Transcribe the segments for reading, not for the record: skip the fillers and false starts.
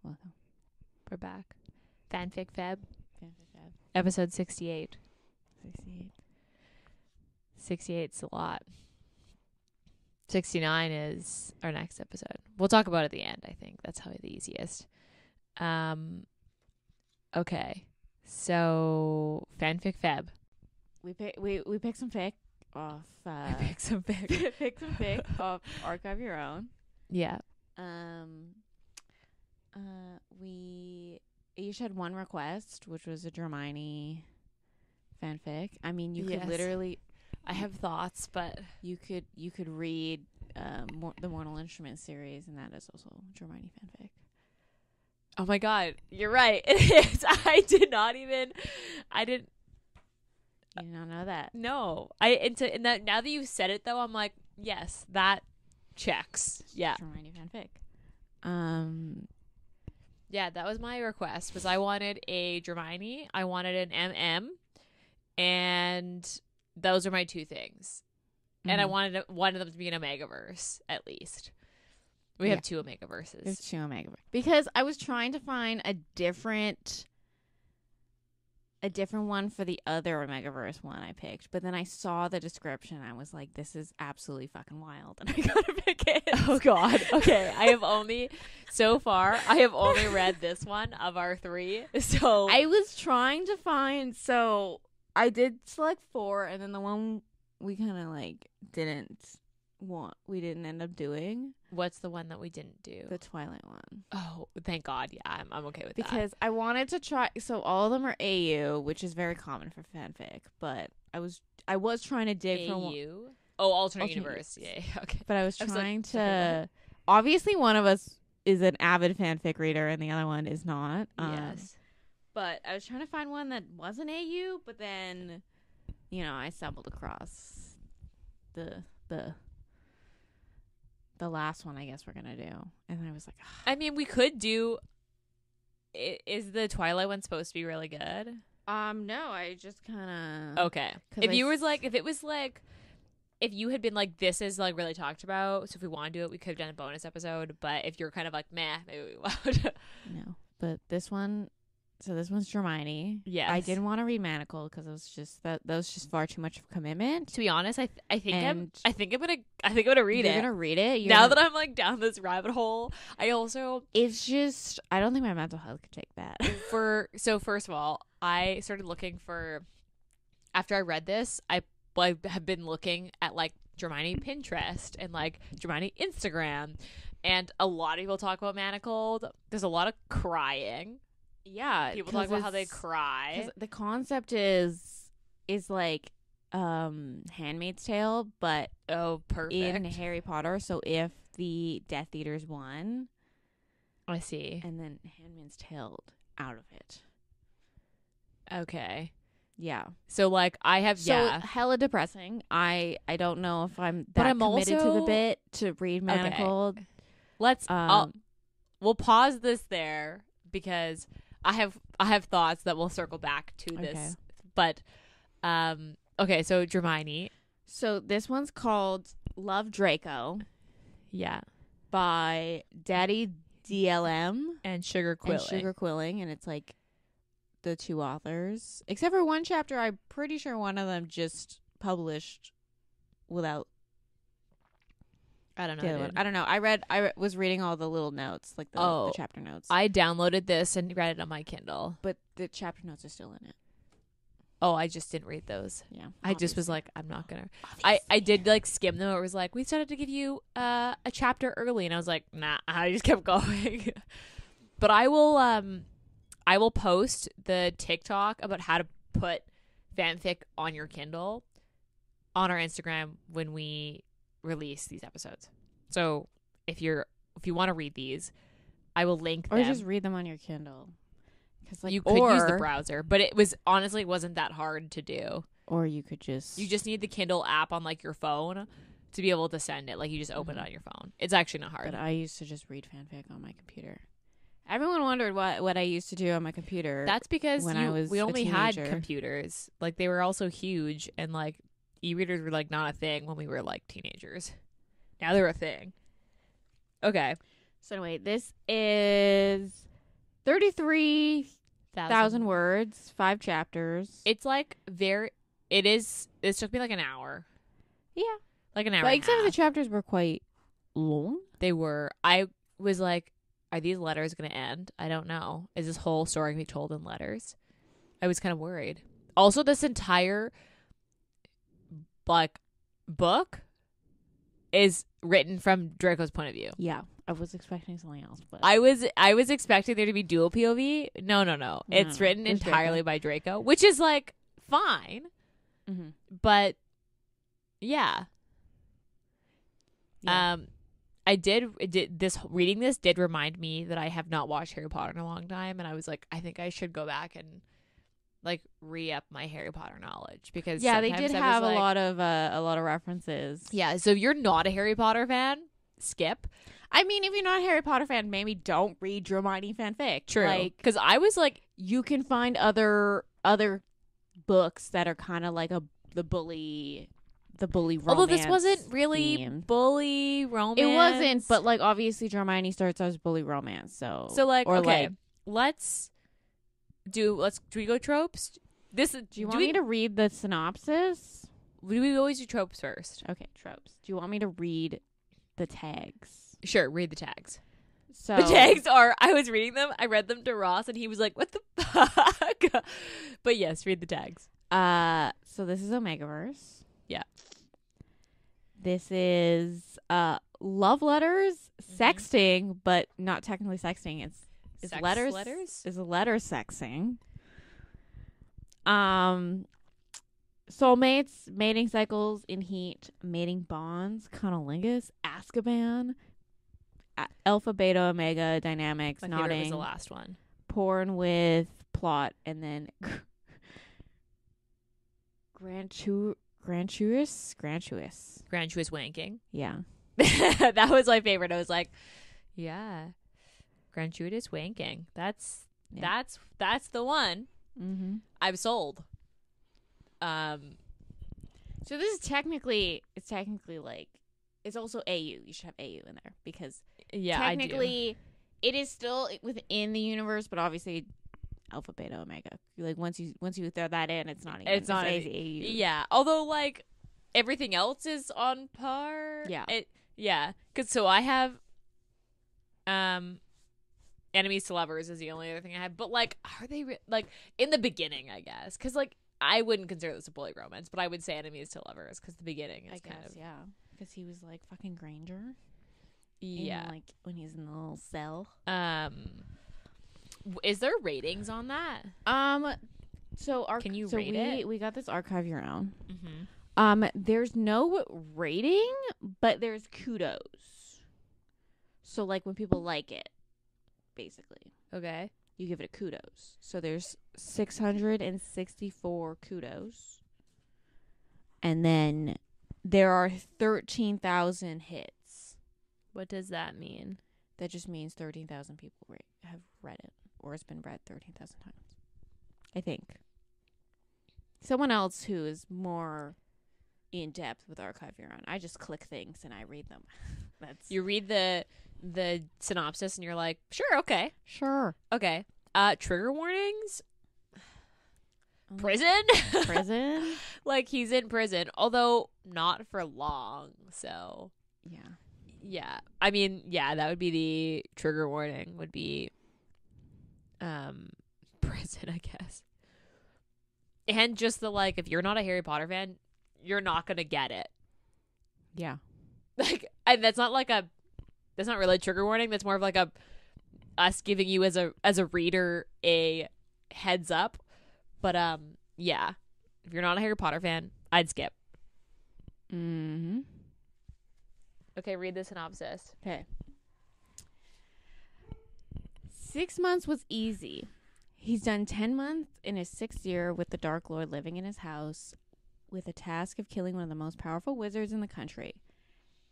Welcome. We're back. Fan Fic Feb, Fan Fic Feb. episode 68. 68. 68's a lot. 69 is our next episode. We'll talk about it at the end, I think. That's probably the easiest. Okay. So, Fan Fic Feb. We picked some fic off. Pick some fic. Pick some fic off Archive Your Own. Yeah. Ayesha had one request, which was a Dramine fanfic. I mean, you Yes. could literally, I have thoughts, but you could read the Mortal Instruments series, and that is also Dramine fanfic. oh my god, you're right. It is. I didn't You did not know that. know. Now that you've said it though, I'm like, yes, that checks. Yeah. Dramine fanfic. Yeah, that was my request. Was I wanted a Dramine, I wanted an MM, and those are my two things. And I wanted one of them to be an Omegaverse at least. We have two Omegaverses. There's two Omegaverse because I was trying to find a different one for the other Omegaverse one I picked, but then I saw the description. I was like, "This is absolutely fucking wild," and I gotta pick it. Oh God. Okay, I have only read this one of our three. So I was trying to find. So I did select 4, and then the one we kind of like we didn't end up doing. what's the one that we didn't do? The Twilight one. Oh, thank God. Yeah, I'm okay with that. Because I wanted to try. So all of them are AU, which is very common for fanfic. But I was trying to dig for one. AU? Oh, alternate Alternate universe. Yeah. Okay. But I was I was like, trying sorry, to. Obviously, one of us is an avid fanfic reader, and the other one is not. Yes. But I was trying to find one that wasn't AU. But then, I stumbled across the last one. I guess we're gonna do, and I was like, I mean, we could do. Is the Twilight one supposed to be really good? no, I just kind of Okay. If you had been like, this is like really talked about, so if we want to do it, we could have done a bonus episode. But if you're kind of like, meh, maybe we won't. no. But this one. So this one's Dramine. Yes. I didn't want to read Manacle because it was just that was just far too much of a commitment. To be honest, I think I'm And gonna read You're it. gonna read it That I'm like down this rabbit hole. It's just I don't think my mental health could take that. So first of all, I started looking for, after I read this, I have been looking at like Dramine Pinterest and like Dramine Instagram, and a lot of people talk about Manacled. There's a lot of crying. Yeah, People talk about how they cry. 'Cause the concept is like Handmaid's Tale, but Oh, perfect. in Harry Potter. So if the Death Eaters won, I see. and then Handmaid's Tale out of it. Okay. Yeah. So like I have hella depressing. I don't know if I'm But that I'm committed to the also- bit to read Manacled. Let's Um, we'll pause this there because I have thoughts that will circle back to this. Okay. But okay, so Dramine. So this one's called Love Draco Yeah. by DaddyDML And Sugarquilling. and Sugarquilling, and it's like the two authors. Except for one chapter, I'm pretty sure one of them just published without I don't know. the other one. dude. I don't know. I was reading all the little notes, like the chapter notes. I downloaded this and read it on my Kindle. But the chapter notes are still in it. Oh, I just didn't read those. Yeah. I just was like, I'm not gonna. I did like skim them. It was like, we started to give you a chapter early, and I was like, nah. I just kept going. But I will post the TikTok about how to put fanfic on your Kindle on our Instagram when we release these episodes. So if you want to read these, I will link them. Or just read them on your Kindle. Cause like, you could use the browser, but it wasn't that hard to do. Or you could just... You just need the Kindle app on like your phone to be able to send it. Like you just open it on your phone. It's actually not hard. But I used to just read fanfic on my computer. Everyone wondered what I used to do on my computer. That's because we only had teenager. computers. Like they were also huge, and like e-readers were like not a thing when we were like teenagers. Now they're a thing. Okay. So anyway, this is 33,000 words, 5 chapters. It's like it took me like an hour. Yeah. Like an hour. Like and a some of the half. chapters were quite long. They were. I was like, are these letters going to end? I don't know. Is this whole story going to be told in letters? I was kind of worried. Also, this entire like book is written from Draco's point of view. Yeah. I was expecting something else, but I was expecting there to be dual POV. No. It's written it's entirely Draco. by Draco, which is like fine. Mm-hmm. But yeah. Yeah. Reading this did remind me that I have not watched Harry Potter in a long time, and I was like, I think I should go back and like re-up my Harry Potter knowledge, because Yeah, they sometimes did I have was a like- lot of references. Yeah, so if you're not a Harry Potter fan, skip. I mean, if you're not a Harry Potter fan, maybe don't read Dramine Fan Fic. True, Like, because I was like, you can find other books that are kind of like the bully romance. although this wasn't really themed. bully romance. It wasn't, but like obviously Dramine starts as bully romance. So like, or okay, like, do we go tropes? do you want me to read the synopsis? We always do tropes first. Okay, tropes. Do you want me to read the tags? Sure, read the tags. So The tags are, I was reading them, I read them to Ross, and he was like, what the fuck? But yes, read the tags. So this is Omegaverse. Yeah. This is love letters, sexting, but not technically sexting. It's Sex letters. It's letter sexing. Soulmates, mating cycles in heat, mating bonds, cunnilingus, Azkaban, alpha, beta, omega dynamics, My favorite was nodding, the last one. porn with plot, and then gratuitous. Gratuitous wanking. Yeah. That was my favorite. I was like, yeah, gratuitous wanking. That's the one. Mm-hmm. I've sold. So this is technically like, it's also AU. You should have AU in there because Yeah, technically it is still within the universe, but obviously alpha, beta, omega. Like once you throw that in, it's not even. It's not AU. Yeah, although like everything else is on par. Yeah. Because so I have enemies to lovers is the only other thing I have. But like, are they like in the beginning? I guess because like I wouldn't consider this a bully romance, but I would say enemies to lovers because the beginning is kind of yeah, because he was like fucking Granger. yeah. Like when he's in the little cell. Is there ratings on that? So Can you rate it? We got this archive your own. Mm-hmm. There's no rating, but there's kudos. So like when people like it, basically, Okay. you give it a kudos. So there's 664 kudos. And then there are 13,000 hits. What does that mean? That just means 13,000 people have read it, or it's been read 13,000 times. I think. Someone else who is more in depth with Archive Your Own. I just click things and I read them. That's You read the synopsis and you're like, sure, okay. sure. Okay. Trigger warnings? Prison? Prison? Like he's in prison, although not for long. So Yeah. yeah. I mean, yeah, that would be the trigger warning would be prison, I guess. And just the like, if you're not a Harry Potter fan, you're not gonna get it. Yeah. Like, and that's not really a trigger warning. That's more of like us giving you as a reader a heads up. But yeah, if you're not a Harry Potter fan, I'd skip. Mm-hmm. Okay, read the synopsis. Okay. 6 months was easy. He's done 10 months in his 6th year with the Dark Lord living in his house with a task of killing one of the most powerful wizards in the country.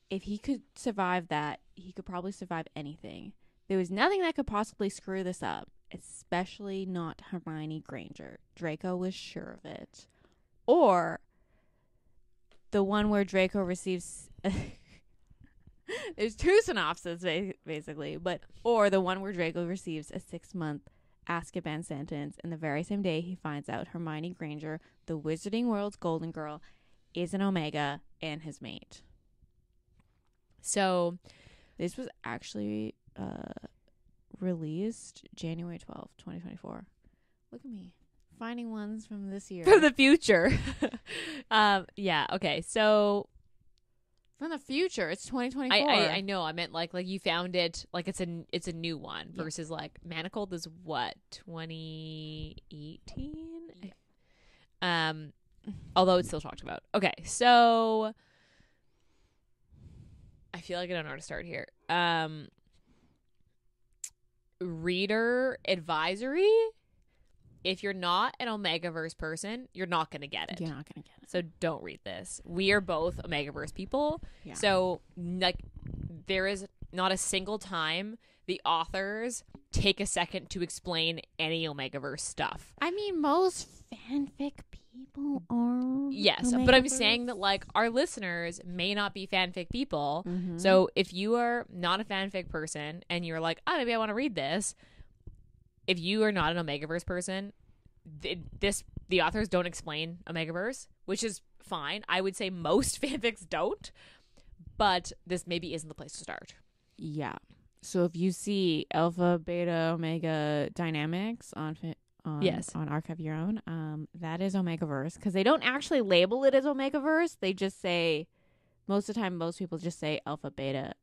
If he could survive that, he could probably survive anything. There was nothing that could possibly screw this up, especially not Hermione Granger. Draco was sure of it. Or the one where Draco receives There's two synopses, basically, or the one where Draco receives a 6-month Azkaban sentence, and the very same day he finds out Hermione Granger, the Wizarding World's Golden Girl, is an Omega and his mate. So this was actually released January 12th, 2024. Look at me finding ones from this year. from the future. Yeah. Okay. So from the future, it's 2024. I know. I meant like you found it like it's a new one versus like Manacled is what 2018. Yeah. Although it's still talked about. Okay. So I feel like I don't know where to start here. Reader advisory. If you're not an Omegaverse person, you're not going to get it. You're not going to get it. So don't read this. We are both Omegaverse people. Yeah. So like there is not a single time the authors take a second to explain any Omegaverse stuff. I mean, most fanfic people are. Yes, Omegaverse. But I'm saying that like our listeners may not be fanfic people. Mm-hmm. So if you are not a fanfic person and you're like, oh, maybe I want to read this. If you are not an Omegaverse person, the authors don't explain Omegaverse, which is fine. I would say most fanfics don't, but this maybe isn't the place to start. Yeah. So if you see alpha, beta, omega dynamics on Archive Your Own, that is Omegaverse, because they don't actually label it as Omegaverse. They just say, most of the time, most people just say alpha, beta,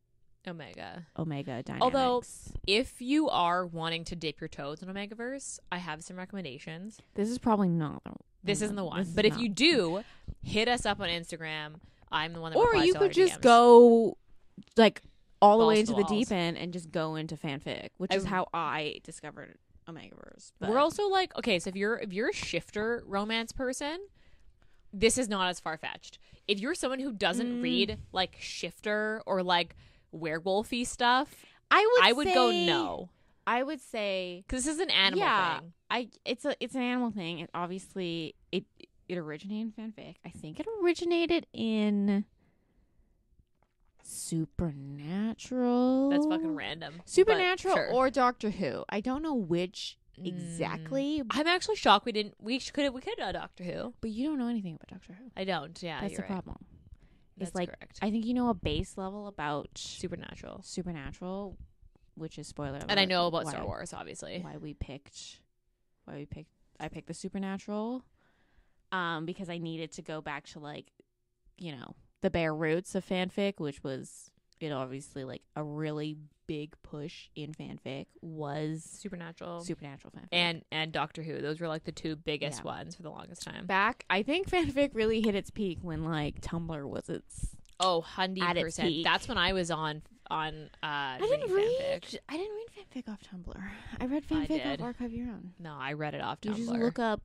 omega dynamics. Although if you are wanting to dip your toes in Omegaverse, I have some recommendations. This is probably not this isn't the one, but if you do, hit us up on Instagram. I'm the one that or replies you to could our just DMs. go like all the Balls way to into the walls. deep end and just go into fanfic, which is how I discovered Omegaverse. We're also like, okay, so if you're a shifter romance person, this is not as far-fetched. If you're someone who doesn't read like shifter or like werewolfy stuff, I would go no. I would say, because this is an animal thing. It's an animal thing. It obviously it originated in fanfic. I think it originated in Supernatural. That's fucking random. Supernatural sure. or Doctor Who. I don't know which exactly. I'm actually shocked we didn't. We could have done Doctor Who, but you don't know anything about Doctor Who. I don't. Yeah, that's the right. problem. That's like, correct. I think you know a base level about Supernatural, which is spoiler alert. And I know about Star Wars, obviously. I picked the Supernatural, because I needed to go back to like, you know, the bare roots of fanfic, which was, you know, obviously like a really big push in fanfic was Supernatural fanfic and Doctor Who. Those were like the two biggest ones for the longest time. I think fanfic really hit its peak when like Tumblr was its 100%. That's when I was on I didn't read fanfic off Tumblr. I read fanfic off Archive Your Own. No, I read it off Tumblr. You just look up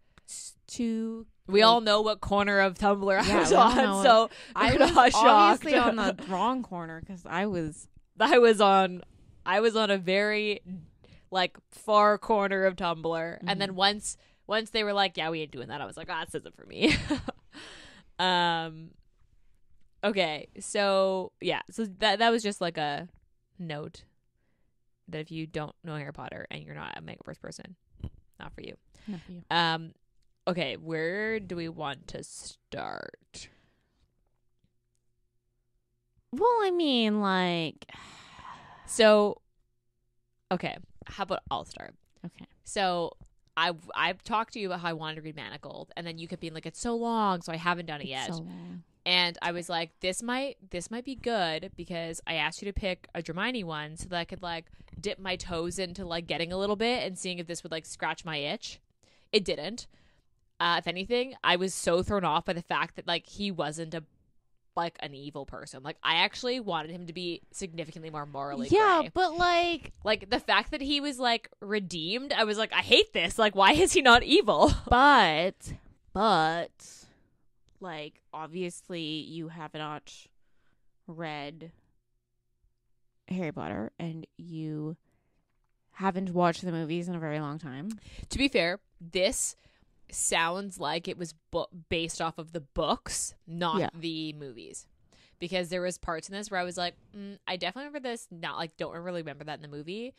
to. We all know what corner of Tumblr I was on, so I was not shocked. Obviously on the wrong corner because I was on a very like far corner of Tumblr, and then once they were like, "Yeah, we ain't doing that," I was like, "Ah, this isn't for me." Okay, so yeah, so that was just like a note that if you don't know Harry Potter and you're not a Omegaverse person, not for you. Not for you. Okay, where do we want to start? Well, I mean, like, so, okay, how about I'll start? Okay. So, I've talked to you about how I wanted to read Manacled, and then you kept being like, it's so long, so I haven't done it yet. So long. And I was like, this might be good because I asked you to pick a Dramine one so that I could like dip my toes into like getting a little bit and seeing if this would like scratch my itch. It didn't. If anything, I was so thrown off by the fact that like he wasn't an evil person. Like I actually wanted him to be significantly more morally gray. But like the fact that he was like redeemed, I was like, I hate this. Like, why is he not evil? But like obviously you have not read Harry Potter and you haven't watched the movies in a very long time. To be fair, this sounds like it was based off of the books, not the movies. because there was parts in this where I was like, I definitely remember this. Not like don't really remember that in the movie,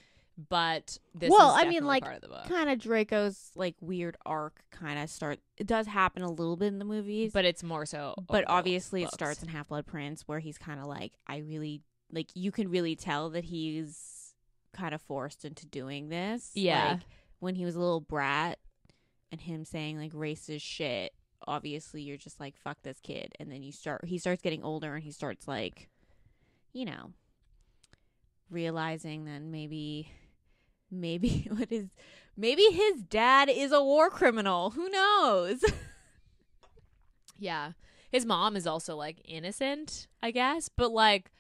but this is definitely part of the book. Kind of Draco's like weird arc kind of start. It does happen a little bit in the movies, But it's more so. but obviously books. it starts in Half-Blood Prince where he's kind of like, I really like. You can really tell that he's kind of forced into doing this. Yeah. Like, when he was a little brat, and him saying like racist shit. Obviously, you're just like, fuck this kid, and then he starts getting older, and he starts like, realizing that maybe his dad is a war criminal. Who knows? Yeah. His mom is also like innocent, I guess, but like,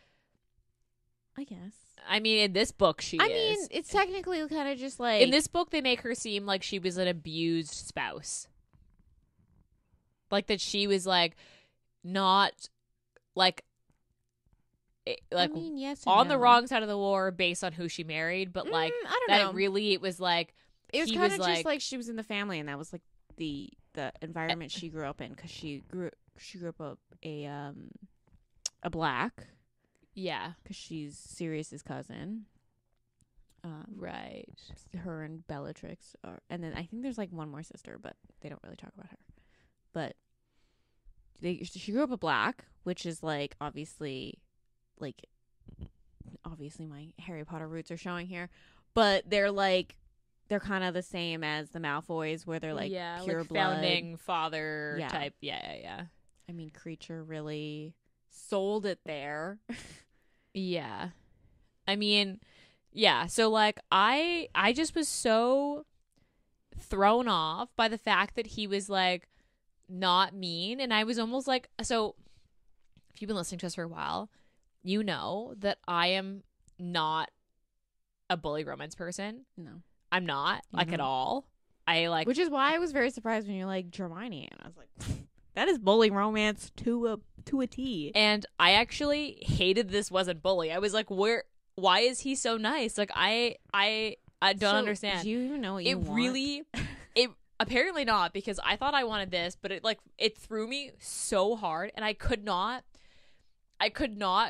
I guess. I mean, in this book, she is. I mean, it's technically kind of just like, in this book, they make her seem like she was an abused spouse. Like that she was like not like I mean, yes on no. the wrong side of the war based on who she married, but like I don't that know. it was like It was he kind of was just like she was in the family, and that was like the environment she grew up in, because she grew up a black, yeah, because she's Sirius's cousin. Right. Her and Bellatrix are, and then I think there's like one more sister, but they don't really talk about her. But she grew up a black, which is like obviously my Harry Potter roots are showing here, but they're kind of the same as the Malfoys, where they're like pure like blood. founding father type. Yeah. I mean, Creature really sold it there. Yeah. I mean, yeah. So like I just was so thrown off by the fact that he was like not mean, and I was almost like, so if you've been listening to us for a while, you know that I am not a bully romance person. No, I'm not at all. I like, which is why I was very surprised when you're like Dramine, and I was like, that is bully romance to a T. And I actually hated this wasn't bully. I was like, why is he so nice? Like I don't understand. Do you even know what you want? Really apparently not, because I thought I wanted this, but it threw me so hard, and I could not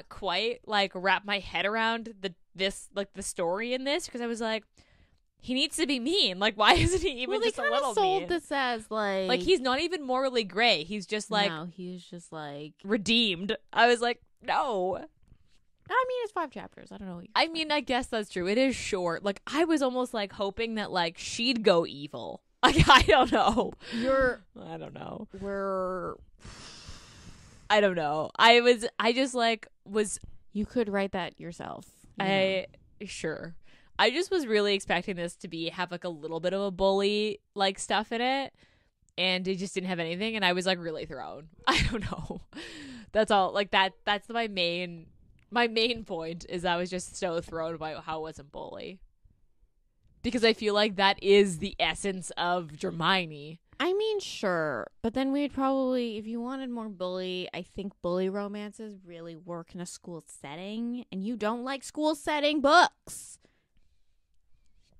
quite like wrap my head around the story in this, because I was like, he needs to be mean. Like, why isn't he even just a little mean? They kind of sold this as like he's not even morally gray. He's just like, no, he's just like redeemed. I was like, no. I mean, it's 5 chapters. I don't know. I mean, I guess that's true. It is short. Like, I was almost like hoping that like she'd go evil. Like, I don't know. I don't know. I don't know. I just like was. You could write that yourself. Sure. I just was really expecting this to have like a little bit of a bully like stuff in it, and it just didn't have anything, and I was like really thrown. I don't know. That's all. Like that's my main point is I was just so thrown by how it wasn't bully. Because I feel like that is the essence of Dramine. I mean, sure. But then we'd probably, if you wanted more bully, I think bully romances really work in a school setting. And you don't like school setting books.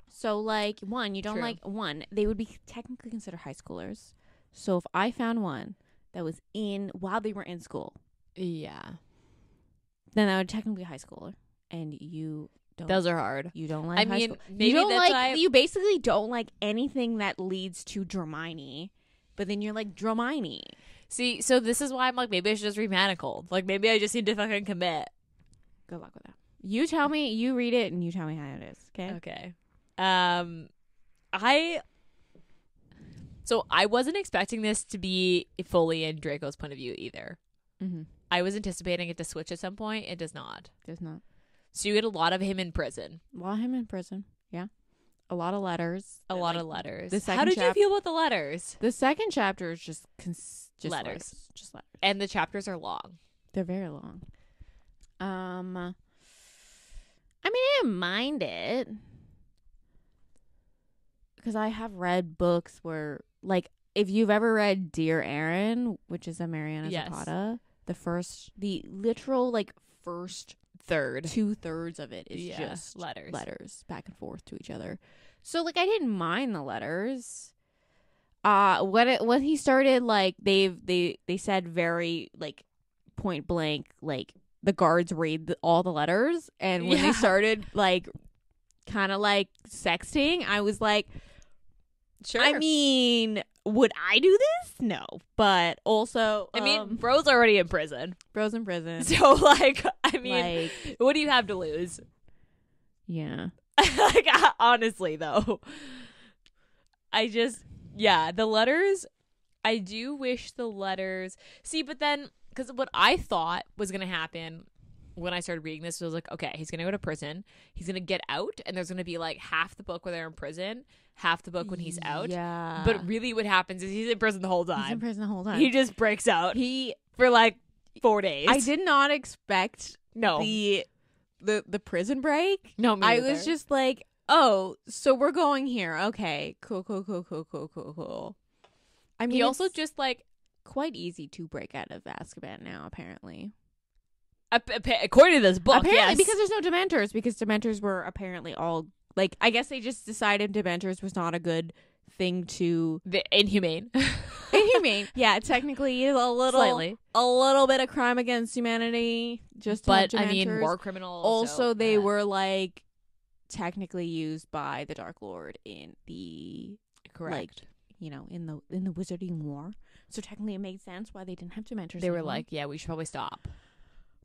So, like, you don't like they would be technically considered high schoolers. So if I found one that was while they were in school. Yeah. Then that would technically be a high schooler. And you don't. Those are hard. You don't like. I mean, maybe you don't that's like. You basically don't like anything that leads to Dramine, but then you're like Dramine. See, so this is why I'm like, maybe I should just read Manacled. Like, maybe I just need to fucking commit. Good luck with that. You tell me. You read it, and you tell me how it is. Okay. Okay. So I wasn't expecting this to be fully in Draco's point of view either. Mm-hmm. I was anticipating it to switch at some point. It does not. Does not. So you get a lot of him in prison. A lot of him in prison. Yeah. A lot of letters. A lot of letters. How did you feel about the letters? The second chapter is just letters. Just letters. And the chapters are long. They're very long. I mean, I didn't mind it. Because I have read books where, like, if you've ever read Dear Aaron, which is a Mariana Zapata, the literal, like, first third 2/3 of it is just letters back and forth to each other. So like I didn't mind the letters. When he started, like they said very like point blank, like, the guards read all the letters, and when they started, like, kind of, like, sexting, I was like, Sure. I mean, would I do this? No. But also, I mean, bro's already in prison. bro's in prison. So, like, I mean, Like, what do you have to lose? yeah. Like, honestly, though. The letters, I do wish the letters. See, but then, because what I thought was going to happen when I started reading this was like, okay, he's going to go to prison. He's going to get out, and there's going to be like half the book where they're in prison, half the book when he's out. Yeah. But really what happens is he's in prison the whole time. He's in prison the whole time. He just breaks out for like 4 days. I did not expect No. the prison break. No, me I neither. was just like, oh, so we're going here. Okay, cool. I mean, He also it's just like, quite easy to break out of Azkaban now, apparently. according to this book, Apparently, yes. because there's no Dementors, because Dementors were apparently all, like, I guess they just decided Dementors was not a good thing to... The inhumane. Inhumane. Yeah, technically is Slightly. a little bit of crime against humanity. Just to have But, I mean, Dementors. war criminals. Also, so, they were, like, technically used by the Dark Lord in the... correct. Like, you know, in the Wizarding War. So technically it made sense why they didn't have Dementors They were anymore. like, yeah, we should probably stop.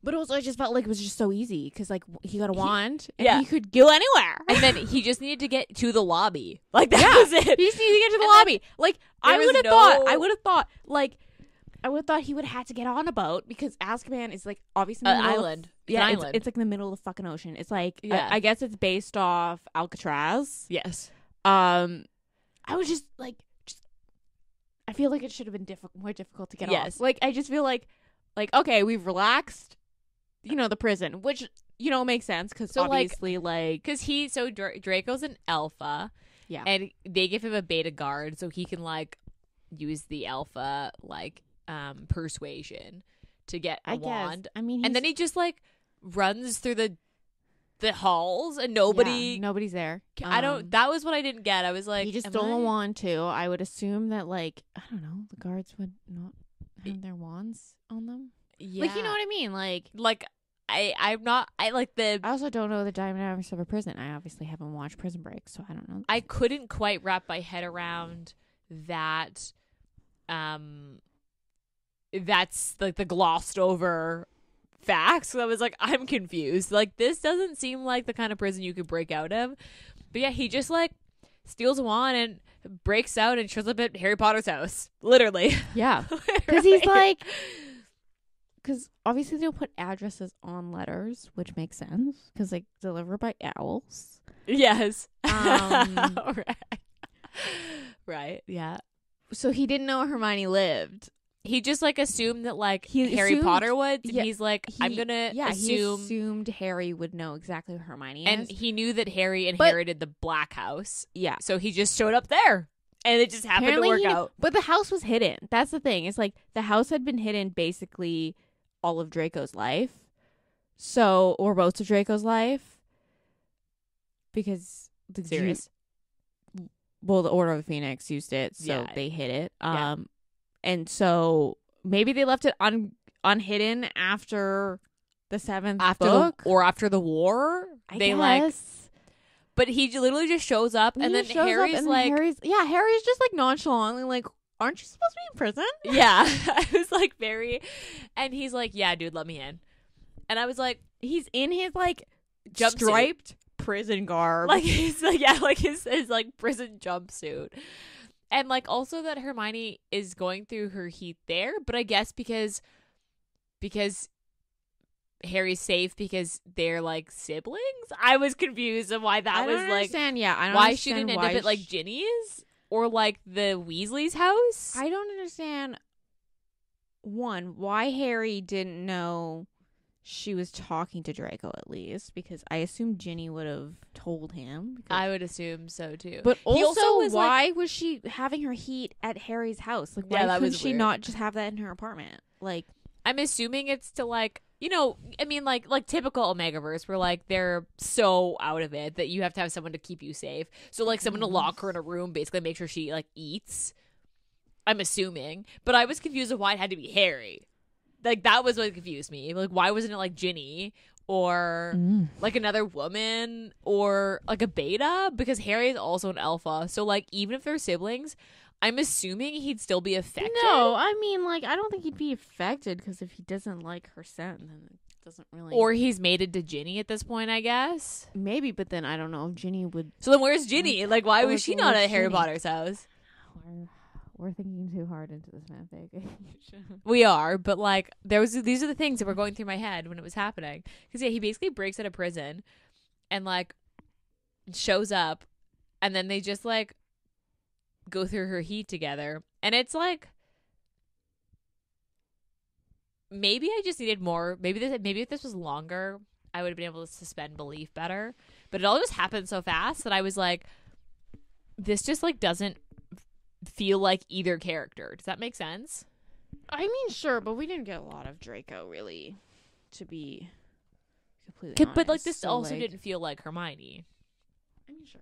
But also I just felt like it was just so easy because, like, he got a wand and yeah. he could go anywhere. And then he just needed to get to the lobby. Like, that Yeah. was it. He just needed to get to the And lobby. Like, I was would have no- thought he would have had to get on a boat because Azkaban is, like, obviously An in the middle of- island. It's Yeah, an it's island. like in the middle of the fucking ocean. It's like, Yeah. I guess it's based off Alcatraz. Yes. I was just like, I feel like it should have been more difficult to get Yes. off. Like, I just feel like, okay, we've relaxed, you know, the prison, which, you know, makes sense because So, like, obviously, like, Because Draco's an alpha. yeah, And they give him a beta guard so he can, like, use the alpha, like, persuasion to get a I guess. wand. I mean, And then he just, like, runs through the halls and nobody... nobody's there. That was what I didn't get. I was like... He just am stole a I- wand too. I would assume that, like, I don't know, the guards would not have their wands on them. Yeah. Like, you know what I mean? Like, I'm not... I like the... I also don't know the dynamics of a prison. I obviously haven't watched Prison Break, so I don't know. I couldn't quite wrap my head around that. That's like the glossed over facts. So I was like, I'm confused. Like, this doesn't seem like the kind of prison you could break out of. But yeah, he just like steals a wand and breaks out and shows up at Harry Potter's house. Literally. Yeah. Because he's like, because obviously they'll put addresses on letters, which makes sense because they deliver by owls. Yes. Right. Right. Yeah. So he didn't know where Hermione lived. He just like assumed that like He Harry assumed- Potter would. And yeah, he's like, I'm gonna he assume. assumed Harry would know exactly where Hermione And is. he knew that Harry inherited the Black House, Yeah. so he just showed up there, and it just happened Apparently to work he knew- out. But the house was hidden. That's the thing. It's like the house had been hidden basically all of Draco's life. So, or most of Draco's life. Because the Serious. well, the Order of the Phoenix used it, so Yeah. they hid it. Yeah. And so maybe they left it unhidden after the seventh book. After the war. I They guess. like, but he literally just shows up, and He then shows up, Harry's and like, Harry's just like nonchalantly like, aren't you supposed to be in prison? yeah. I was like very, and he's like, yeah, dude, let me in, and I was like, He's in his like Jumpsuit. striped prison garb. like he's like, yeah, like his like prison jumpsuit. And like also that Hermione is going through her heat there, but I guess because Harry's safe because they're like siblings. I was confused of why that I was don't like understand. Yeah, I don't why understand she didn't why end up at like Ginny's or like the Weasley's house. I don't understand. One, why Harry didn't know she was talking to Draco at least, because I assume Ginny would have told him. Because, I would assume so too. but He also, was, like- why was she having her heat at Harry's house? Like, Yeah, why that couldn't was she weird. not just have that in her apartment? Like, I'm assuming it's to like, you know, I mean like typical Omegaverse where like they're so out of it that you have to have someone to keep you safe. So like someone to lock her in a room, basically make sure she like eats. I'm assuming, but I was confused of why it had to be Harry. Like, that was what confused me. Like, why wasn't it like Ginny or like another woman or like a beta? Because Harry is also an alpha. So like, even if they're siblings, I'm assuming he'd still be affected. No, I mean, like, I don't think he'd be affected because if he doesn't like her scent, then it doesn't really. Or he's mated to Ginny at this point, I guess. Maybe, but then I don't know if Ginny would. So then where's Ginny? Like, why was she not at Harry Ginny? Potter's house? We're thinking too hard into this fanfic. We are, but like, these are the things that were going through my head when it was happening. Because, yeah, he basically breaks out of prison and, like, shows up, and then they just, like, go through her heat together. And it's like, maybe I just needed more. Maybe if this was longer, I would have been able to suspend belief better. But it all just happened so fast that I was like, this just, like, doesn't feel like either character. Does that make sense? I mean, sure, but we didn't get a lot of Draco, really, to be completely honest. But, like, this So, also like, didn't feel like Hermione. I mean, sure.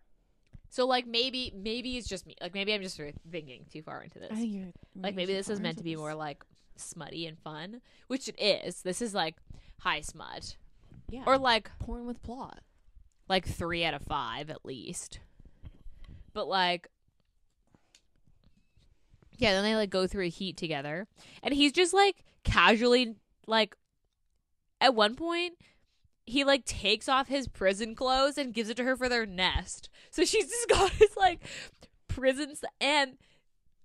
So, like, maybe it's just me. Like, maybe I'm just thinking too far into this. I think you're Like, maybe this is meant to be more, like, smutty and fun, which it is. This is, like, high smut. yeah, Or, like, porn with plot. like 3 out of 5 at least. But, like, yeah, then they, like, go through a heat together. And he's just, like, casually, like, at one point, he, like, takes off his prison clothes and gives it to her for their nest. So she's just got his, like, prisons. And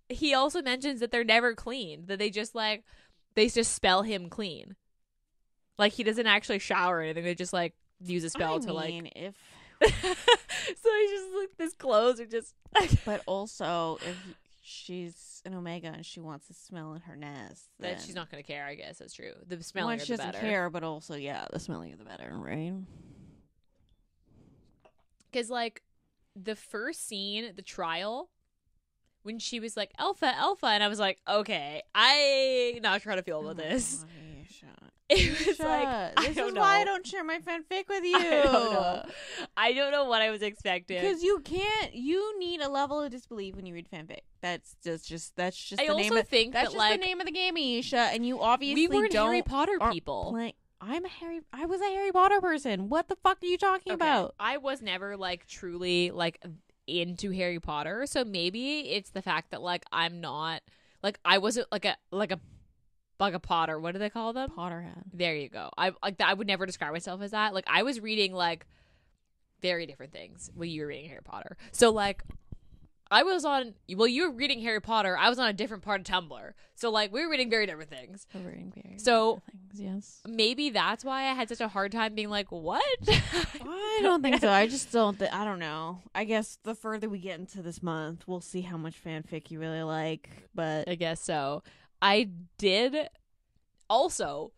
he also mentions that they're never clean. That they just, like, they just spell him clean. Like, he doesn't actually shower or anything. They just, like, use a spell to, like. If. So he's just, like, his clothes are just. But also, if she's an Omega and she wants to smell in her nest, then That she's not going to care, I guess. That's true. The smelling she of the doesn't better. care, but also, yeah, the smelling of the better, right? Because, like, the first scene, the trial, when she was like, Alpha, Alpha, and I was like, okay, I not sure how to feel about this. God, Ayesha. It was like, This is why I don't share my fanfic with you. I don't know what I was expecting. Because you need a level of disbelief when you read fanfic. That's just I the also name of, think that's that, just like, the name of the game, Ayesha, and you obviously we weren't don't Harry Potter aren't people. I was a Harry Potter person. What the fuck are you talking about? I was never, like, truly, like, into Harry Potter, so maybe it's the fact that, like, I'm not, like, I wasn't like a Potter. What do they call them? Potterhead. There you go. I would never describe myself as that. Like, I was reading, like, very different things when you were reading Harry Potter. So, like, you were reading Harry Potter. I was on a different part of Tumblr. So, like, we were reading very different things. So, things, yes. maybe that's why I had such a hard time being like, what? I don't think so. I just don't. I don't know. I guess the further we get into this month, we'll see how much fanfic you really like. But I guess so. I did. Also,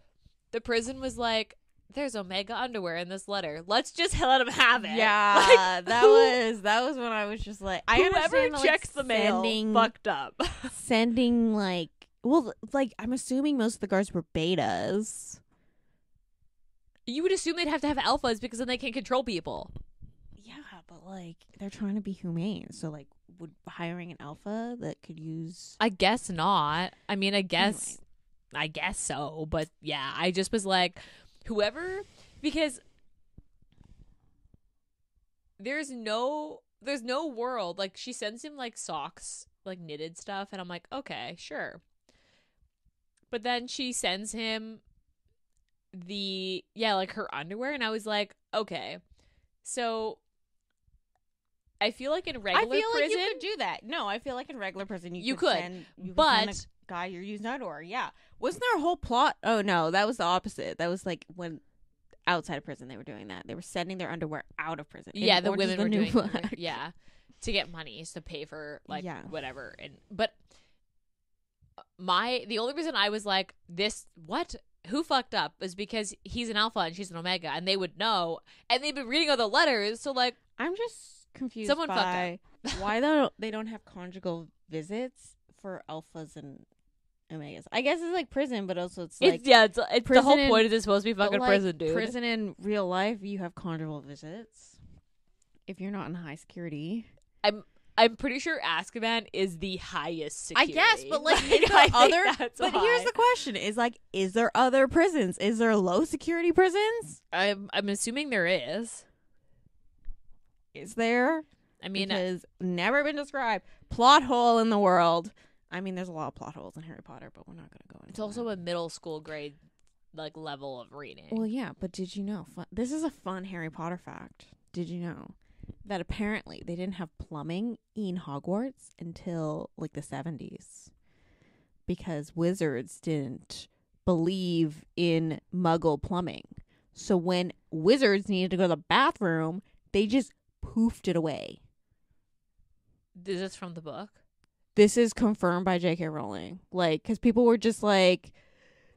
the prison was like, there's Omega underwear in this letter. Let's just let him have it. yeah, Like, that was when I was just like, I whoever understand, like, checks the mail fucked up. sending like, well, like, I'm assuming most of the guards were betas. You would assume they'd have to have alphas because then they can control people. Yeah, but like they're trying to be humane, so like, would hiring an alpha that could use? I guess not. I mean, I guess so. But yeah, I just was like, whoever, because there's no world. Like, she sends him, like, socks, like, knitted stuff, and I'm like, okay, sure. But then she sends him like, her underwear, and I was like, okay. So I feel like in regular prison, like you could do that. No, I feel like in regular prison you could send but a guy you're using underwear. Yeah, wasn't there a whole plot? Oh no, that was the opposite. That was like when outside of prison they were doing that. They were sending their underwear out of prison. Yeah, the Orange is women the were New doing Black. yeah, to get money to pay for, like, Yeah. whatever. But the only reason I was like, who fucked up is because he's an alpha and she's an omega, and they would know, and they've been reading all the letters, so, like, I'm just confused Someone by why they don't have conjugal visits for alphas and omegas. I guess it's like prison, but also it's like it's the whole prison point is it's supposed to be but, fucking like, prison, dude. Prison in real life, you have conjugal visits if you're not in high security. I'm pretty sure Azkaban is the highest security. I guess, but like, I is there think other? that's But high. here's the question: is there other prisons? Is there low security prisons? I'm assuming there is. Is there? I mean, because never been described. Plot hole in the world. I mean, there's a lot of plot holes in Harry Potter, but we're not going to go into it's also that. a middle school grade like level of reading. Well, yeah, but did you know? This is a fun Harry Potter fact. Did you know that apparently they didn't have plumbing in Hogwarts until like the 70s because wizards didn't believe in Muggle plumbing. So when wizards needed to go to the bathroom, they just poofed it away. Is this from the book? This is confirmed by J.K. Rowling. Like, because people were just like,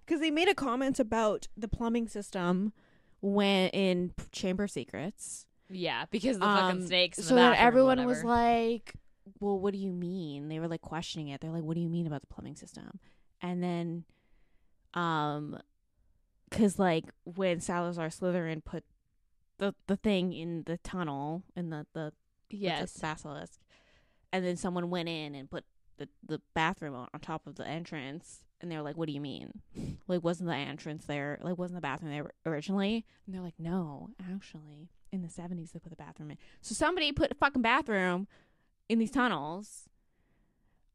because they made a comment about the plumbing system when in Chamber of Secrets. Yeah, because of the fucking snakes in so the bathroom. that everyone or was whatever. like, well, what do you mean? They were like questioning it. They're like, what do you mean about the plumbing system? And then, because like when Salazar Slytherin put the thing in the tunnel in the yes, the basilisk, and then someone went in and put the bathroom on top of the entrance, and they were like, what do you mean? Like, wasn't the entrance there? Like, wasn't the bathroom there originally? And they're like, no, actually, in the 70s they put the bathroom in. So somebody put a fucking bathroom in these tunnels.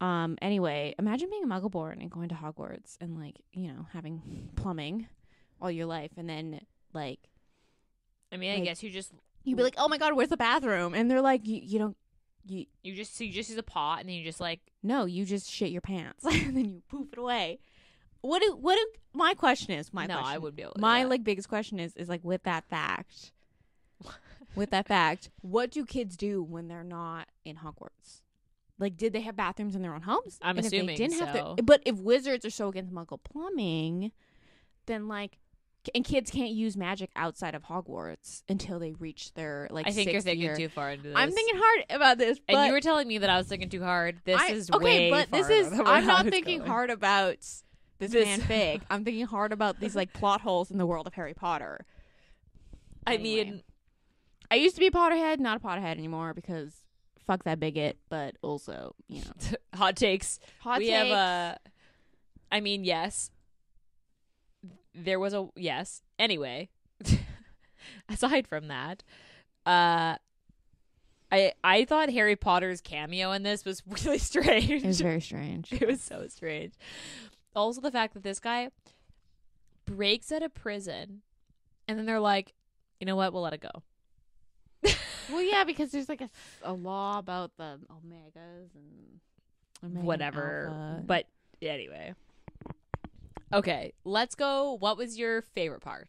Anyway, imagine being a Muggle born and going to Hogwarts and like, you know, having plumbing all your life, and then like, I mean, I like, guess you'd be like, oh my god, where's the bathroom? And they're like, you don't. you just use a pot and then you just like No, you just shit your pants and then you poof it away. What do my question is? I would be able to do my that. like biggest question is like with that fact. With that fact, what do kids do when they're not in Hogwarts? Like, did they have bathrooms in their own homes? I'm and assuming if they didn't so. have to, but if wizards are so against Muggle plumbing, then like, and kids can't use magic outside of Hogwarts until they reach their like. I think you're 6th thinking year. too far into this. I'm thinking hard about this, but and you were telling me that I was thinking too hard. This is okay, way but this farther is. than I'm where I not was thinking going. hard about this fanfic. I'm thinking hard about these like plot holes in the world of Harry Potter. I Anyway. mean, I used to be a Potterhead, not a Potterhead anymore because fuck that bigot. But also, you know, hot takes. hot we takes. have I mean, yes. There was a yes. Anyway, aside from that, I thought Harry Potter's cameo in this was really strange. It was very strange. It was so strange. Also, the fact that this guy breaks out of prison, and then they're like, you know what? We'll let it go. Well, yeah, because there's like a law about the omegas and omega Whatever. alpha. But anyway. Okay, let's go. What was your favorite part?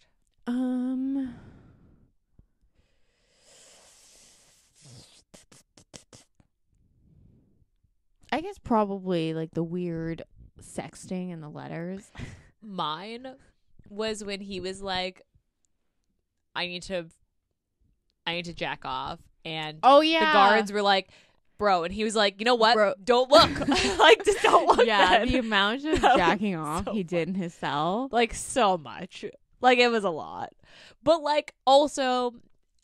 I guess probably like the weird sexting in the letters. Mine was when he was like, I need to jack off, and Oh yeah, the guards were like, bro, and he was like, you know what? Bro. Don't look. Like, just don't look. Yeah, then. the amount of That was jacking off so he did in his cell. Like, so much. Like, it was a lot. But like, also,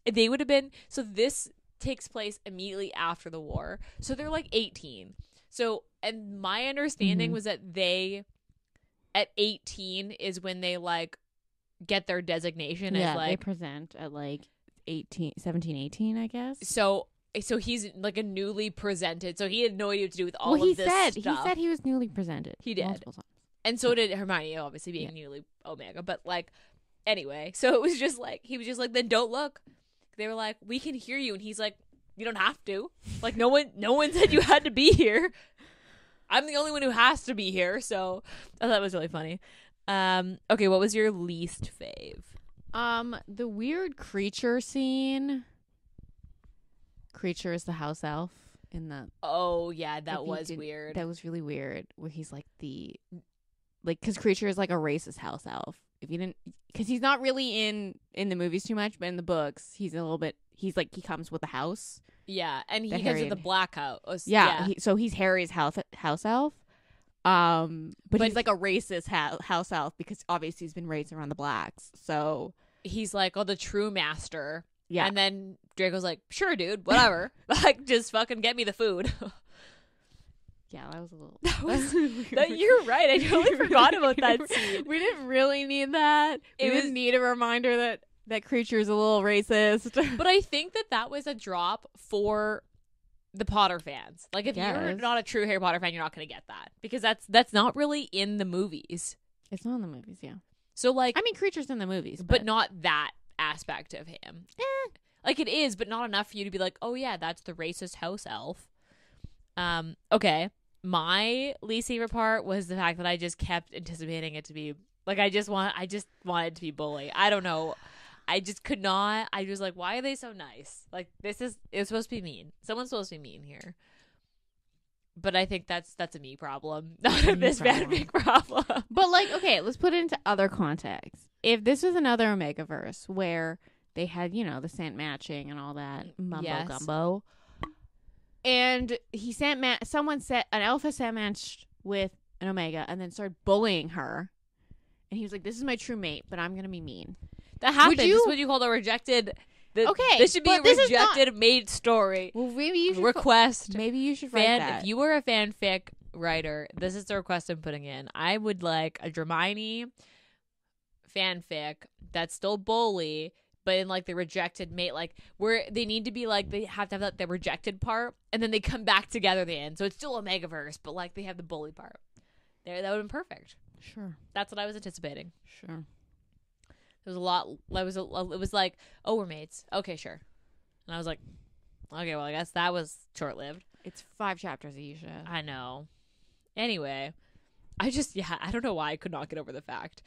they would have been, so this takes place immediately after the war, so they're like 18. So, and my understanding Mhm. was that they at 18 is when they like get their designation Yeah, as they like, present at like 17, 18, I guess. so he's like a newly presented, so he had no idea what to do with all Well, he of this said stuff. he said he was newly presented. He did. multiple times. And so did Hermione, obviously being newly Omega. But like, anyway, so it was just like, he was just like, then don't look. They were like, we can hear you, and he's like, you don't have to. Like, no one said you had to be here. I'm the only one who has to be here. So I thought that was really funny. Okay, what was your least fave? The weird creature scene. Creature is the house elf in the. Oh yeah, that if you was did- weird. That was really weird. Where he's like because Creature is like a racist house elf. If you didn't, because he's not really in the movies too much, but in the books he's a little bit. He's like he comes with a house. Yeah, and he that goes Harry to the had- black house. Yeah, so he's Harry's house elf. But he's But- like a racist house elf because obviously he's been raised around the blacks. So he's like, oh, the true master. yeah, And then Draco's like, sure, dude, whatever. Like, just fucking get me the food. Yeah, that was a little. You're right. I totally forgot about that scene. We didn't really need that. We didn't need a reminder that creature's a little racist. But I think that was a drop for the Potter fans. Like, if you're not a true Harry Potter fan, you're not going to get that. Because that's not really in the movies. It's not in the movies, yeah. So, like... I mean, creature's in the movies. But not that aspect of him. Like, it is, but not enough for you to be like, oh, yeah, that's the racist house elf. Okay. My least favorite part was the fact that I just kept anticipating it to be... Like, I just wanted it to be Bully. I don't know. I just could not. I was like, why are they so nice? Like, it's supposed to be mean. Someone's supposed to be mean here. But I think that's a me problem, not a Miss fanfic problem. But, like, okay, let's put it into other context. If this was another Omegaverse where they had, you know, the scent matching and all that mumbo-gumbo, and an alpha scent matched with an Omega and then started bullying her, and he was like, this is my true mate, but I'm going to be mean. That happens. This is what you call a rejected... Okay, this should be a rejected mate story. Well, maybe you should request. Maybe you should write that. If you were a fanfic writer, this is the request I'm putting in. I would like a Dramine fanfic that's still Bully, but in like the rejected mate, like where they need to be like they have to have like the rejected part, and then they come back together at the end. So it's still Omegaverse, but like they have the Bully part. That would have been perfect. Sure, that's what I was anticipating. Sure. There was a lot. It was like, oh, we're mates. Okay, sure. And I was like, okay, well, I guess that was short-lived. It's 5 chapters, Ayesha. I know. Anyway, I don't know why I could not get over the fact.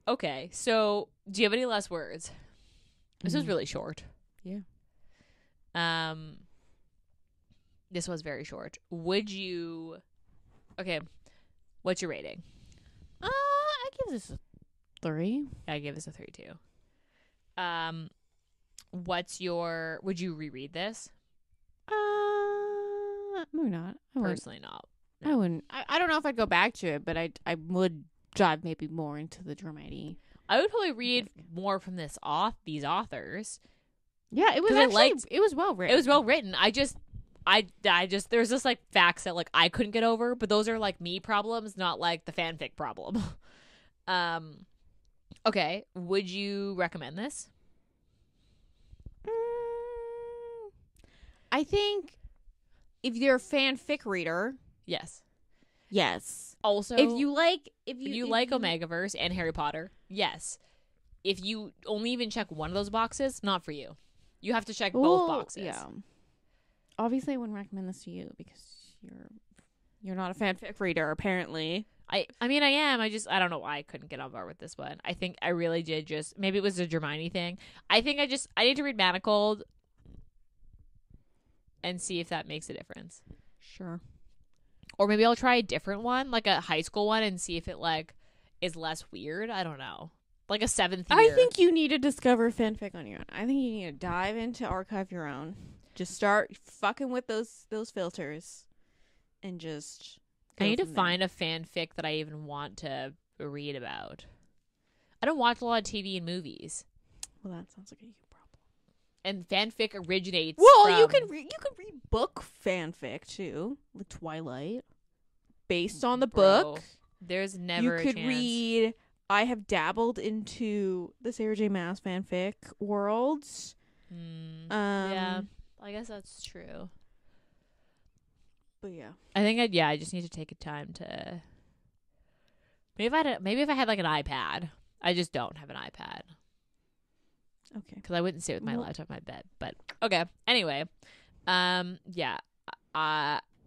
Okay, so do you have any last words? This was really short. Yeah. This was very short. Would you... Okay, what's your rating? I give this a 3. I give this a 3 too. What's your... Would you reread this? Maybe not. Personally not. No. I wouldn't. I don't know if I'd go back to it, but I would dive maybe more into the Dramine. I would probably read more from these authors. Yeah, it was actually it was well written. It was well written. I just there's just like facts that like I couldn't get over, but those are like me problems, not like the fanfic problem. Okay, would you recommend this? I think if you're a fanfic reader, yes. Also, if you like Omegaverse and Harry Potter, yes. If you only even check one of those boxes, not for you. You have to check both boxes. Yeah. Obviously, I wouldn't recommend this to you because you're not a fanfic reader, apparently. I mean, I am. I don't know why I couldn't get on board with this one. I think I really did maybe it was a Dramine thing. I think I need to read Manacled and see if that makes a difference. Sure. Or maybe I'll try a different one, like a high school one, and see if it like is less weird. I don't know. Like a 7th year. I think you need to discover fanfic on your own. I think you need to dive into Archive Your Own. Just start fucking with those filters and just I need to find a fanfic that I even want to read about. I don't watch a lot of TV and movies. Well, that sounds like a you problem. And fanfic originates you can read book fanfic too, like Twilight, based on the book. There's never you could read. I have dabbled into the Sarah J. Maas fanfic worlds. Yeah, I guess that's true. But yeah, I think I just need to take a time to. Maybe if I had like an iPad. I just don't have an iPad. Okay. Because I wouldn't sit with my laptop in my bed. But okay. Anyway, yeah.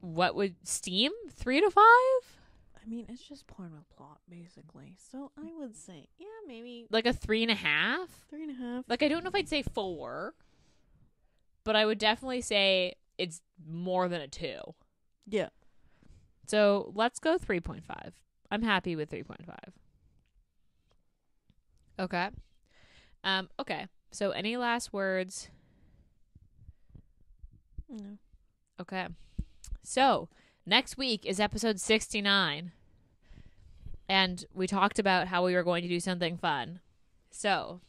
What would Steam 3 to 5? I mean, it's just porno plot basically. So I would say, yeah, maybe like a 3.5. 3.5. Like I don't know if I'd say 4, but I would definitely say it's more than a 2. Yeah. So let's go 3.5. I'm happy with 3.5. Okay. Okay. So any last words? No. Okay. So next week is episode 69. And we talked about how we were going to do something fun. So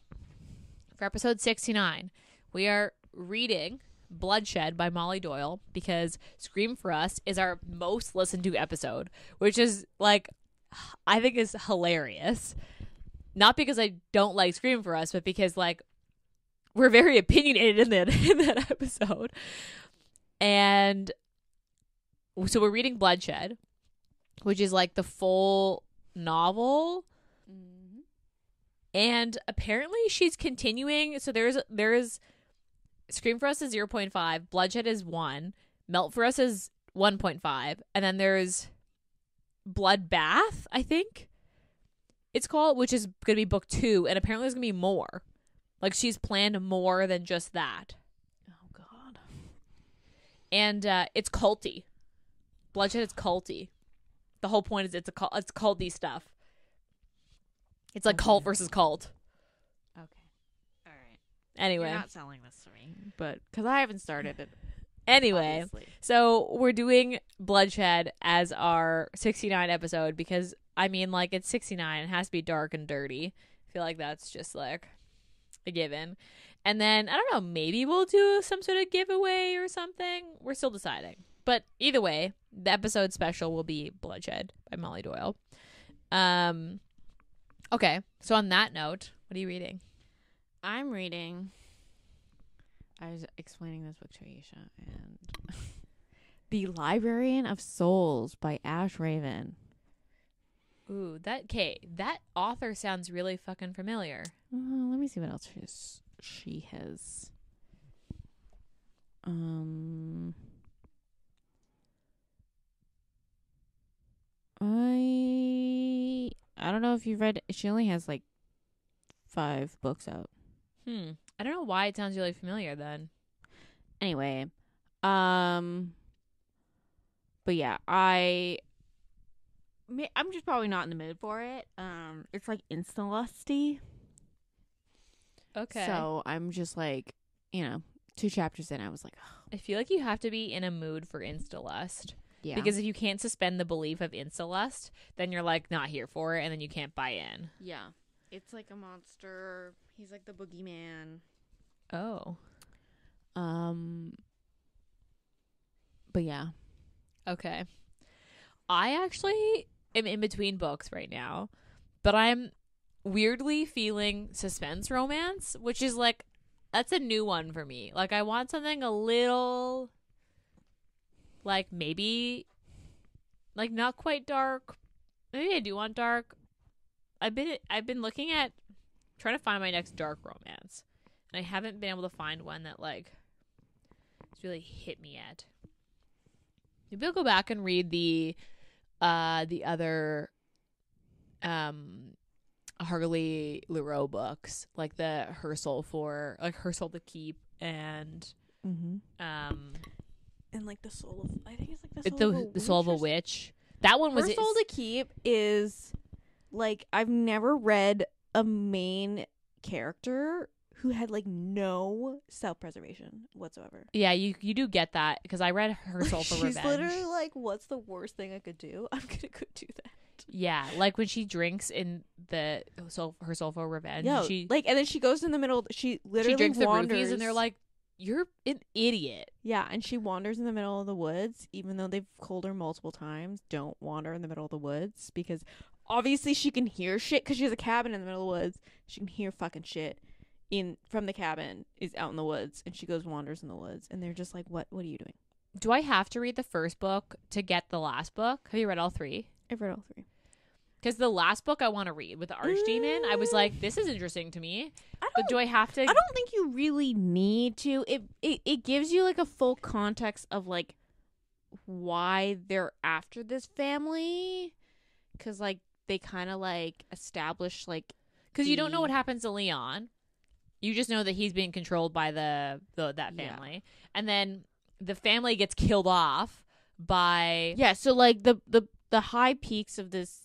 for episode 69, we are reading Bloodshed by Molly Doyle because Scream for Us is our most listened to episode, which is like, I think is hilarious. Not because I don't like Scream for Us, but because like we're very opinionated in that episode. And so we're reading Bloodshed, which is like the full novel. Mm-hmm. And apparently she's continuing. So there's Scream for Us is 0.5, Bloodshed is 1, Melt for Us is 1.5, and then there's Bloodbath, I think it's called, which is going to be book 2, and apparently there's going to be more. Like, she's planned more than just that. Oh, God. And it's culty. Bloodshed is culty. The whole point is it's culty stuff. It's like cult versus cult. Okay. All right. Anyway. You're not selling this to me, but because I haven't started it. Anyway, obviously. So we're doing Bloodshed as our 69 episode because, I mean, like, it's 69. It has to be dark and dirty. I feel like that's just, like, a given. And then, I don't know, maybe we'll do some sort of giveaway or something. We're still deciding. But either way, the episode special will be Bloodshed by Molly Doyle. Okay, so on that note, what are you reading? I'm reading... I was explaining this book to Ayesha, and The Librarian of Souls by Ash Raven. Ooh, that author sounds really fucking familiar. Let me see what else she has. I don't know if you've read. She only has like 5 books out. I don't know why it sounds really familiar then. Anyway, but yeah, I'm just probably not in the mood for it. It's like insta-lusty. Okay. So I'm just like, 2 chapters in, I was like, oh. I feel like you have to be in a mood for insta-lust. Yeah. Because if you can't suspend the belief of insta-lust, then you're like not here for it, and then you can't buy in. Yeah. It's like a monster. He's like the boogeyman. Oh. But yeah. Okay. I actually am in between books right now, but I'm weirdly feeling suspense romance, which is like, that's a new one for me. Like, I want something a little, like, maybe, like, not quite dark. Maybe I do want dark. I've been looking at trying to find my next dark romance, and I haven't been able to find one that like it's really hit me yet. Maybe I'll go back and read the other Harley Leroux books, like the Her Soul to Keep, and and like the soul of, I think it's like the Soul of a Witch. That one was Her Soul to Keep is like, I've never read a main character who had like no self-preservation whatsoever. Yeah, you do get that, because I read Her Soul for Revenge. She's literally like, what's the worst thing I could do? I'm gonna go do that. Yeah, like when she drinks in Her Soul for Revenge. Yeah, and then she goes in the middle. She literally drinks wanders, the roofies, and they're like, "You're an idiot." Yeah, and she wanders in the middle of the woods, even though they've told her multiple times, don't wander in the middle of the woods, because obviously she can hear shit, because she has a cabin in the middle of the woods. She can hear fucking shit from the cabin is out in the woods, and she goes wanders in the woods, and they're just like, what are you doing? Do I have to read the first book to get the last book? Have you read all 3? I've read all 3. Because the last book I want to read with the Archdemon, I was like, this is interesting to me. But do I have to? I don't think you really need to. It gives you like a full context of like why they're after this family, because like they kind of like establish like, because you don't know what happens to Leon. You just know that he's being controlled by that family, yeah. And then the family gets killed off by So like the high peaks of this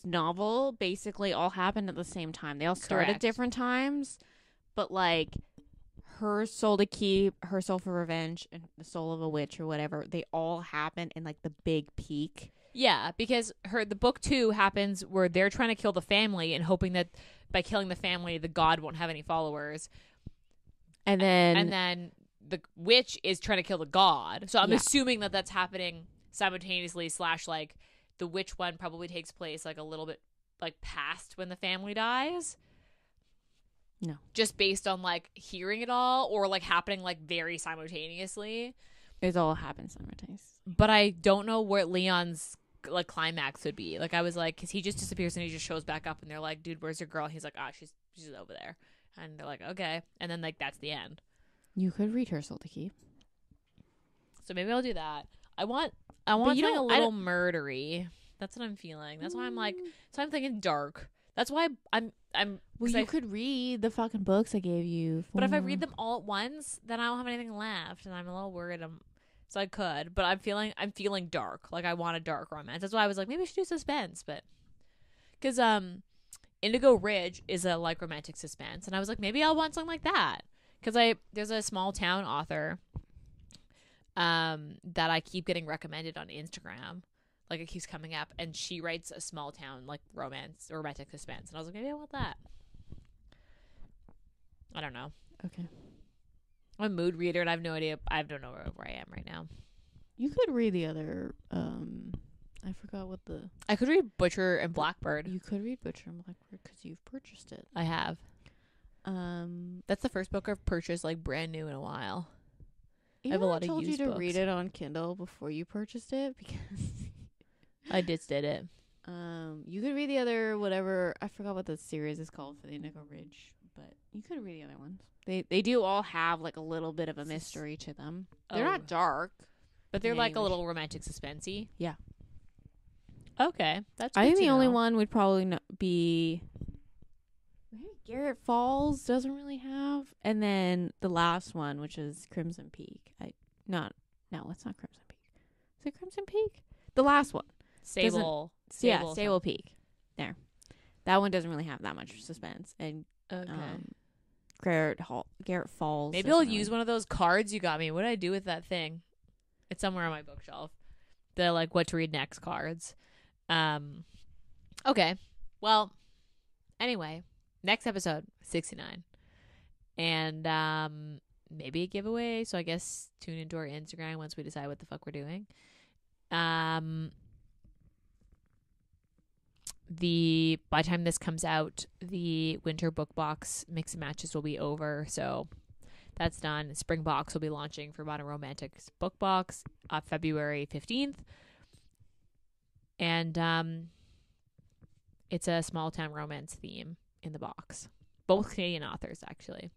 novel basically all happened at the same time. They all start at different times, but like Her Soul to Keep, Her Soul for Revenge, and The Soul of a Witch or whatever, they all happen in like the big peak. Yeah, because the book 2 happens where they're trying to kill the family and hoping that by killing the family, the god won't have any followers. And then the witch is trying to kill the god. So I'm Yeah. assuming that that's happening simultaneously / like the witch one probably takes place like a little bit like past when the family dies. No. Just based on like hearing it all or like happening like very simultaneously. It all happens simultaneously. But I don't know where Leon's like climax would be. Like I was like, because he just disappears and he just shows back up and they're like, dude, where's your girl? He's like, she's over there. And they're like, okay. And then like that's the end. You could read her Soul to Keep. So maybe I'll do that. I want you something a don't- little murdery. That's what I'm feeling. That's why I'm like, so I'm thinking dark. That's why I'm. Well, you could read the fucking books I gave you. But if I read them all at once, then I don't have anything left, and I'm a little worried. So I could, but I'm feeling dark. Like I want a dark romance. That's why I was like, maybe I should do suspense, but because Indigo Ridge is a like romantic suspense, and I was like, maybe I'll want something like that. Because there's a small town author, that I keep getting recommended on Instagram. Like it keeps coming up, and she writes a small town like romantic suspense, and I was like, maybe I want that. I don't know. Okay. I'm a mood reader, and I have no idea. I don't know where I am right now. You could read the other. I forgot what the. I could read Butcher and Blackbird. You could read Butcher and Blackbird because you've purchased it. I have. That's the first book I've purchased like brand new in a while. I have a lot of told you used to books. read it on Kindle before you purchased it because. I did it. You could read the other whatever. I forgot what the series is called for the Indigo Ridge, but you could read the other ones. They do all have like a little bit of a mystery to them. They're Oh. not dark, But they're in like any a way, little romantic suspensey. Yeah. Okay, that's. I good think to the only know. one would probably be maybe Garrett Falls doesn't really have, and then the last one, which is Crimson Peak. It's not Crimson Peak. Is it Crimson Peak? The last one. Sable. Sable Peak. There. That one doesn't really have that much suspense, and Okay. Garrett Falls. Maybe I'll doesn't use really- one of those cards you got me. What did I do with that thing? It's somewhere on my bookshelf. The like what to read next cards. Okay. Well, anyway, next episode 69. And maybe a giveaway, so I guess tune into our Instagram once we decide what the fuck we're doing. By the time this comes out, the winter book box mix and matches will be over, so that's done. Spring box will be launching for Modern Romantics book box February 15th. And it's a small town romance theme in the box. Both Canadian authors, actually.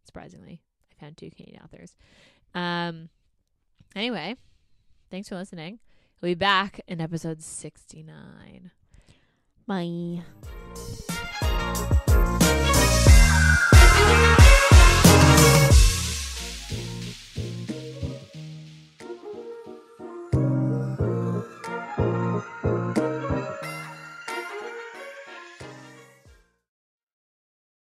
Surprisingly, I found 2 Canadian authors. Anyway, thanks for listening. We'll be back in episode 69. Bye.